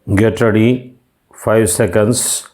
Get ready, 5 seconds.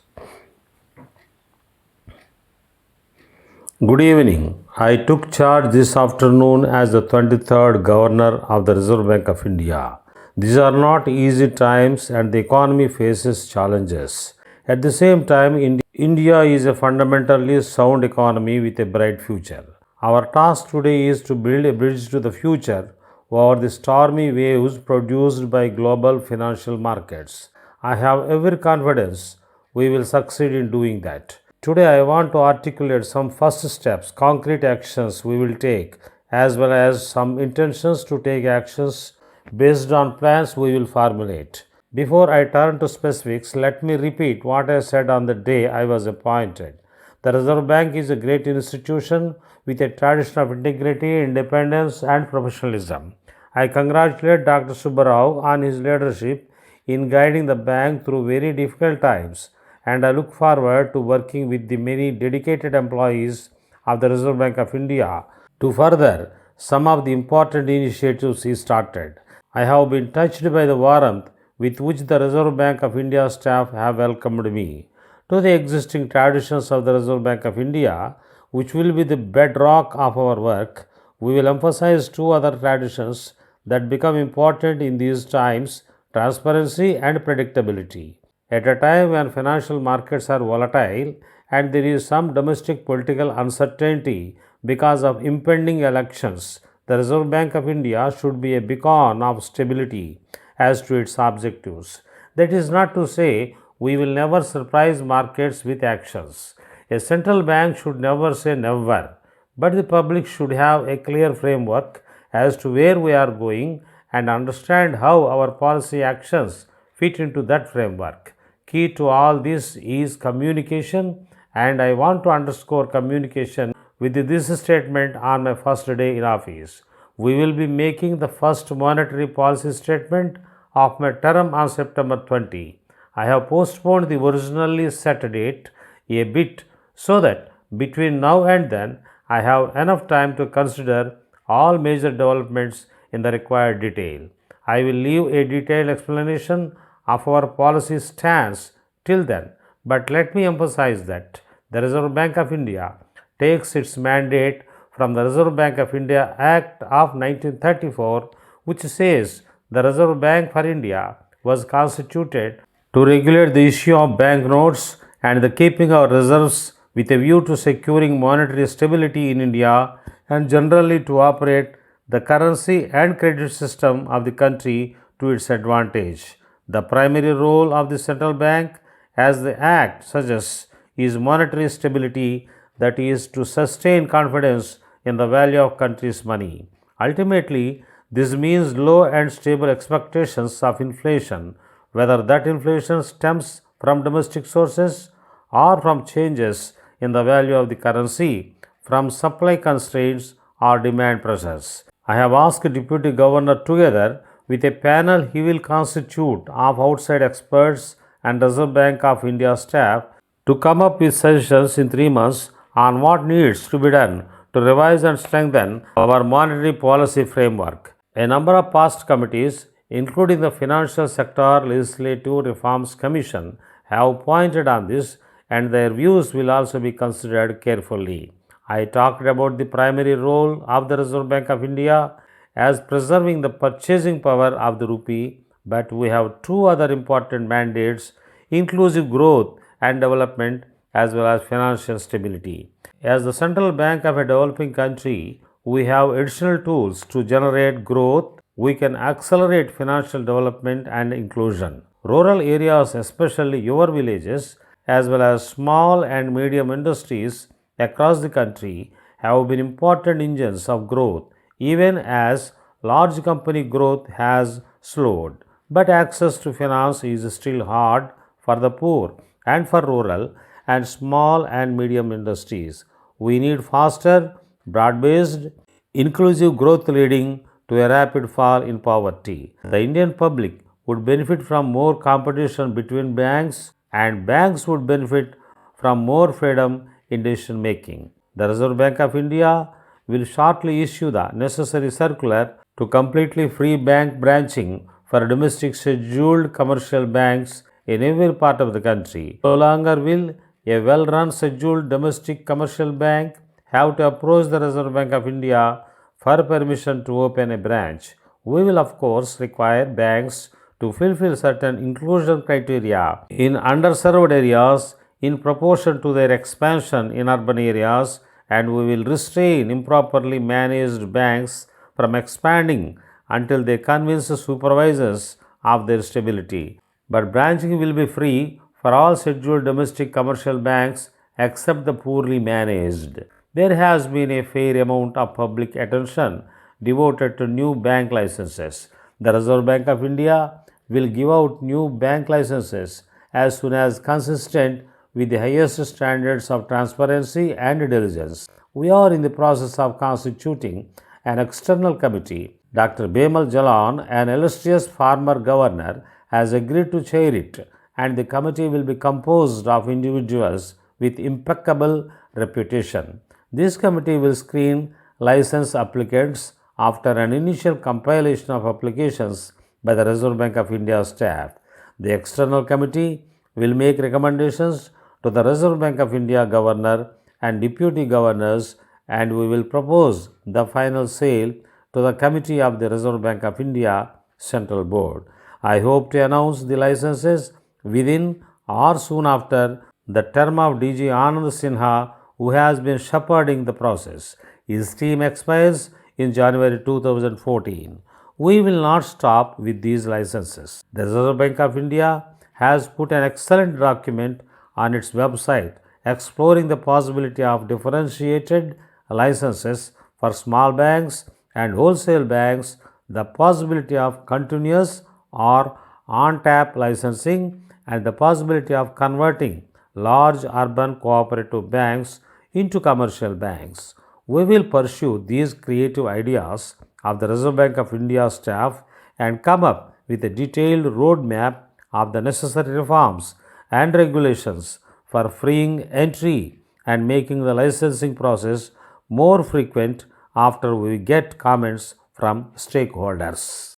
Good evening. I took charge this afternoon as the 23rd Governor of the Reserve Bank of India. These are not easy times and the economy faces challenges. At the same time, India is a fundamentally sound economy with a bright future. Our task today is to build a bridge to the future over the stormy waves produced by global financial markets. I have every confidence we will succeed in doing that. Today, I want to articulate some first steps, concrete actions we will take, as well as some intentions to take actions based on plans we will formulate. Before I turn to specifics, let me repeat what I said on the day I was appointed. The Reserve Bank is a great institution with a tradition of integrity, independence, and professionalism. I congratulate Dr. Subbarao on his leadership in guiding the bank through very difficult times, and I look forward to working with the many dedicated employees of the Reserve Bank of India to further some of the important initiatives he started. I have been touched by the warmth with which the Reserve Bank of India staff have welcomed me to the existing traditions of the Reserve Bank of India, which will be the bedrock of our work. We will emphasize two other traditions that become important in these times: transparency and predictability. At a time when financial markets are volatile and there is some domestic political uncertainty because of impending elections, the Reserve Bank of India should be a beacon of stability as to its objectives. That is not to say we will never surprise markets with actions. A central bank should never say never, but the public should have a clear framework as to where we are going and understand how our policy actions fit into that framework. Key to all this is communication, and I want to underscore communication with this statement on my first day in office. We will be making the first monetary policy statement of my term on September 20. I have postponed the originally set date a bit so that between now and then I have enough time to consider all major developments in the required detail. I will leave a detailed explanation of our policy stance till then, but let me emphasize that the Reserve Bank of India takes its mandate from the Reserve Bank of India Act of 1934, which says the Reserve Bank for India was constituted to regulate the issue of banknotes and the keeping of reserves with a view to securing monetary stability in India and generally to operate the currency and credit system of the country to its advantage. The primary role of the central bank, as the Act suggests, is monetary stability, that is, to sustain confidence in the value of country's money. Ultimately, this means low and stable expectations of inflation, whether that inflation stems from domestic sources or from changes in the value of the currency, from supply constraints or demand pressures. I have asked Deputy Governor, together with a panel he will constitute of outside experts and Reserve Bank of India staff, to come up with suggestions in 3 months on what needs to be done to revise and strengthen our monetary policy framework. A number of past committees, including the Financial Sector Legislative Reforms Commission, have pointed on this, and their views will also be considered carefully. I talked about the primary role of the Reserve Bank of India as preserving the purchasing power of the rupee, but we have two other important mandates: inclusive growth and development, as well as financial stability. As the central bank of a developing country, we have additional tools to generate growth. We can accelerate financial development and inclusion. Rural areas, especially your villages, as well as small and medium industries across the country, have been important engines of growth, even as large company growth has slowed. But access to finance is still hard for the poor and for rural and small and medium industries. We need faster, broad based, inclusive growth leading to a rapid fall in poverty. The Indian public would benefit from more competition between banks, and banks would benefit from more freedom in decision making. The Reserve Bank of India will shortly issue the necessary circular to completely free bank branching for domestic scheduled commercial banks in every part of the country. No longer will a well-run scheduled domestic commercial bank have to approach the Reserve Bank of India for permission to open a branch. We will of course require banks to fulfill certain inclusion criteria in underserved areas in proportion to their expansion in urban areas, and we will restrain improperly managed banks from expanding until they convince the supervisors of their stability. But branching will be free for all scheduled domestic commercial banks except the poorly managed. There has been a fair amount of public attention devoted to new bank licenses. The Reserve Bank of India will give out new bank licenses as soon as consistent with the highest standards of transparency and diligence. We are in the process of constituting an external committee. Dr. Bemal Jalan, an illustrious former governor, has agreed to chair it, and the committee will be composed of individuals with impeccable reputation. This committee will screen license applicants after an initial compilation of applications by the Reserve Bank of India staff. The external committee will make recommendations to the Reserve Bank of India governor and deputy governors, and we will propose the final sale to the committee of the Reserve Bank of India Central Board. I hope to announce the licenses within or soon after the term of DG Anand Sinha, who has been shepherding the process. His term expires in January 2014. We will not stop with these licenses. The Reserve Bank of India has put an excellent document on its website exploring the possibility of differentiated licenses for small banks and wholesale banks, the possibility of continuous or on-tap licensing, and the possibility of converting large urban cooperative banks into commercial banks. We will pursue these creative ideas of the Reserve Bank of India staff and come up with a detailed roadmap of the necessary reforms and regulations for freeing entry and making the licensing process more frequent after we get comments from stakeholders.